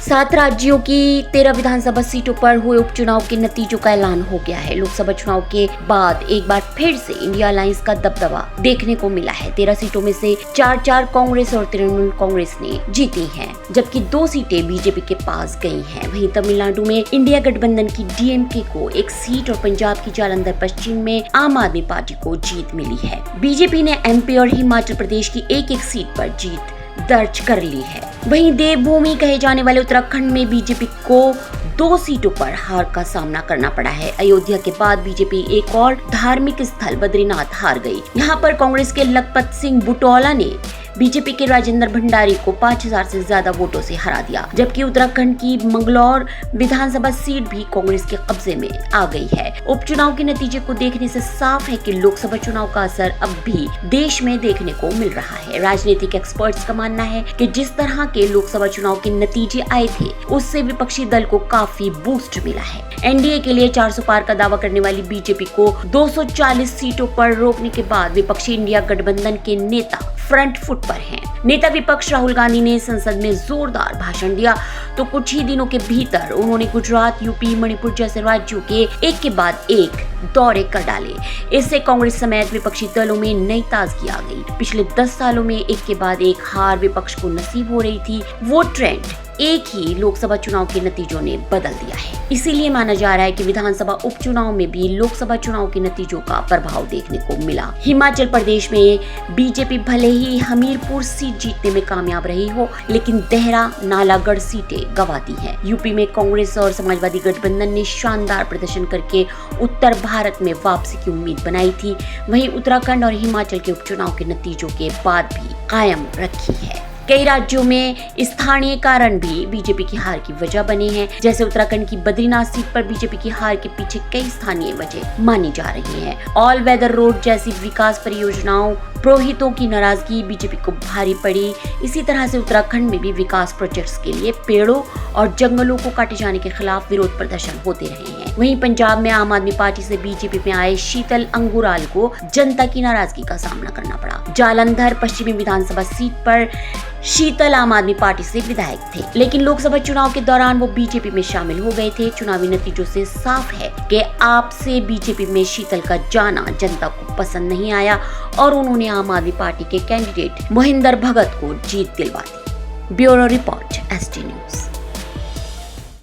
7 राज्यों की 13 विधानसभा सीटों पर हुए उपचुनाव के नतीजों का ऐलान हो गया है। लोकसभा चुनाव के बाद एक बार फिर से इंडिया अलायंस का दबदबा देखने को मिला है। 13 सीटों में से 4 कांग्रेस और तृणमूल कांग्रेस ने जीती हैं, जबकि 2 सीटें बीजेपी के पास गई हैं। वहीं तमिलनाडु में इंडिया गठबंधन की डीएमके को 1 सीट और पंजाब की जालंधर पश्चिम में आम आदमी पार्टी को जीत मिली है। बीजेपी ने एमपी और हिमाचल प्रदेश की एक सीट पर जीत दर्ज कर ली है। वहीं देवभूमि कहे जाने वाले उत्तराखंड में बीजेपी को 2 सीटों पर हार का सामना करना पड़ा है। अयोध्या के बाद बीजेपी एक और धार्मिक स्थल बद्रीनाथ हार गई। यहाँ पर कांग्रेस के लखपत सिंह बुटौला ने बीजेपी के राजेंद्र भंडारी को 5000 से ज्यादा वोटों से हरा दिया, जबकि उत्तराखंड की मंगलौर विधानसभा सीट भी कांग्रेस के कब्जे में आ गई है। उपचुनाव के नतीजे को देखने से साफ है कि लोकसभा चुनाव का असर अब भी देश में देखने को मिल रहा है। राजनीतिक एक्सपर्ट्स का मानना है कि जिस तरह के लोकसभा चुनाव के नतीजे आए थे, उससे विपक्षी दल को काफी बूस्ट मिला है। एनडीए के लिए 400 पार का दावा करने वाली बीजेपी को 240 सीटों पर रोकने के बाद विपक्षी इंडिया गठबंधन के नेता फ्रंट फुट पर हैं। नेता विपक्ष राहुल गांधी ने संसद में जोरदार भाषण दिया, तो कुछ ही दिनों के भीतर उन्होंने गुजरात, यूपी, मणिपुर जैसे राज्यों के एक के बाद एक दौरे कर डाले। इससे कांग्रेस समेत विपक्षी दलों में नई ताजगी आ गई। पिछले 10 सालों में एक के बाद एक हार विपक्ष को नसीब हो रही थी, वो ट्रेंड एक ही लोकसभा चुनाव के नतीजों ने बदल दिया है। इसीलिए माना जा रहा है कि विधानसभा उपचुनाव में भी लोकसभा चुनाव के नतीजों का प्रभाव देखने को मिला। हिमाचल प्रदेश में बीजेपी भले ही हमीरपुर सीट जीतने में कामयाब रही हो, लेकिन देहरा, नालागढ़ सीटें गंवाती हैं। यूपी में कांग्रेस और समाजवादी गठबंधन ने शानदार प्रदर्शन करके उत्तर भारत में वापसी की उम्मीद बनाई थी। वहीं उत्तराखंड और हिमाचल के उपचुनाव के नतीजों के बाद भी कायम रखी है। कई राज्यों में स्थानीय कारण भी बीजेपी की हार की वजह बने हैं। जैसे उत्तराखंड की बद्रीनाथ सीट पर बीजेपी की हार के पीछे कई स्थानीय वजह मानी जा रही हैं। ऑल वेदर रोड जैसी विकास परियोजनाओं, पुरोहितों की नाराजगी बीजेपी को भारी पड़ी। इसी तरह से उत्तराखंड में भी विकास प्रोजेक्ट्स के लिए पेड़ों और जंगलों को काटे जाने के खिलाफ विरोध प्रदर्शन होते रहे हैं। वहीं पंजाब में आम आदमी पार्टी से बीजेपी में आए शीतल अंगुराल को जनता की नाराजगी का सामना करना पड़ा। जालंधर पश्चिमी विधानसभा सीट पर शीतल आम आदमी पार्टी से विधायक थे, लेकिन लोकसभा चुनाव के दौरान वो बीजेपी में शामिल हो गए थे। चुनावी नतीजों से साफ है कि आपसे बीजेपी में शीतल का जाना जनता को पसंद नहीं आया और उन्होंने आम आदमी पार्टी के कैंडिडेट मोहिंदर भगत को जीत दिलवा दी। Bureau report, ST news.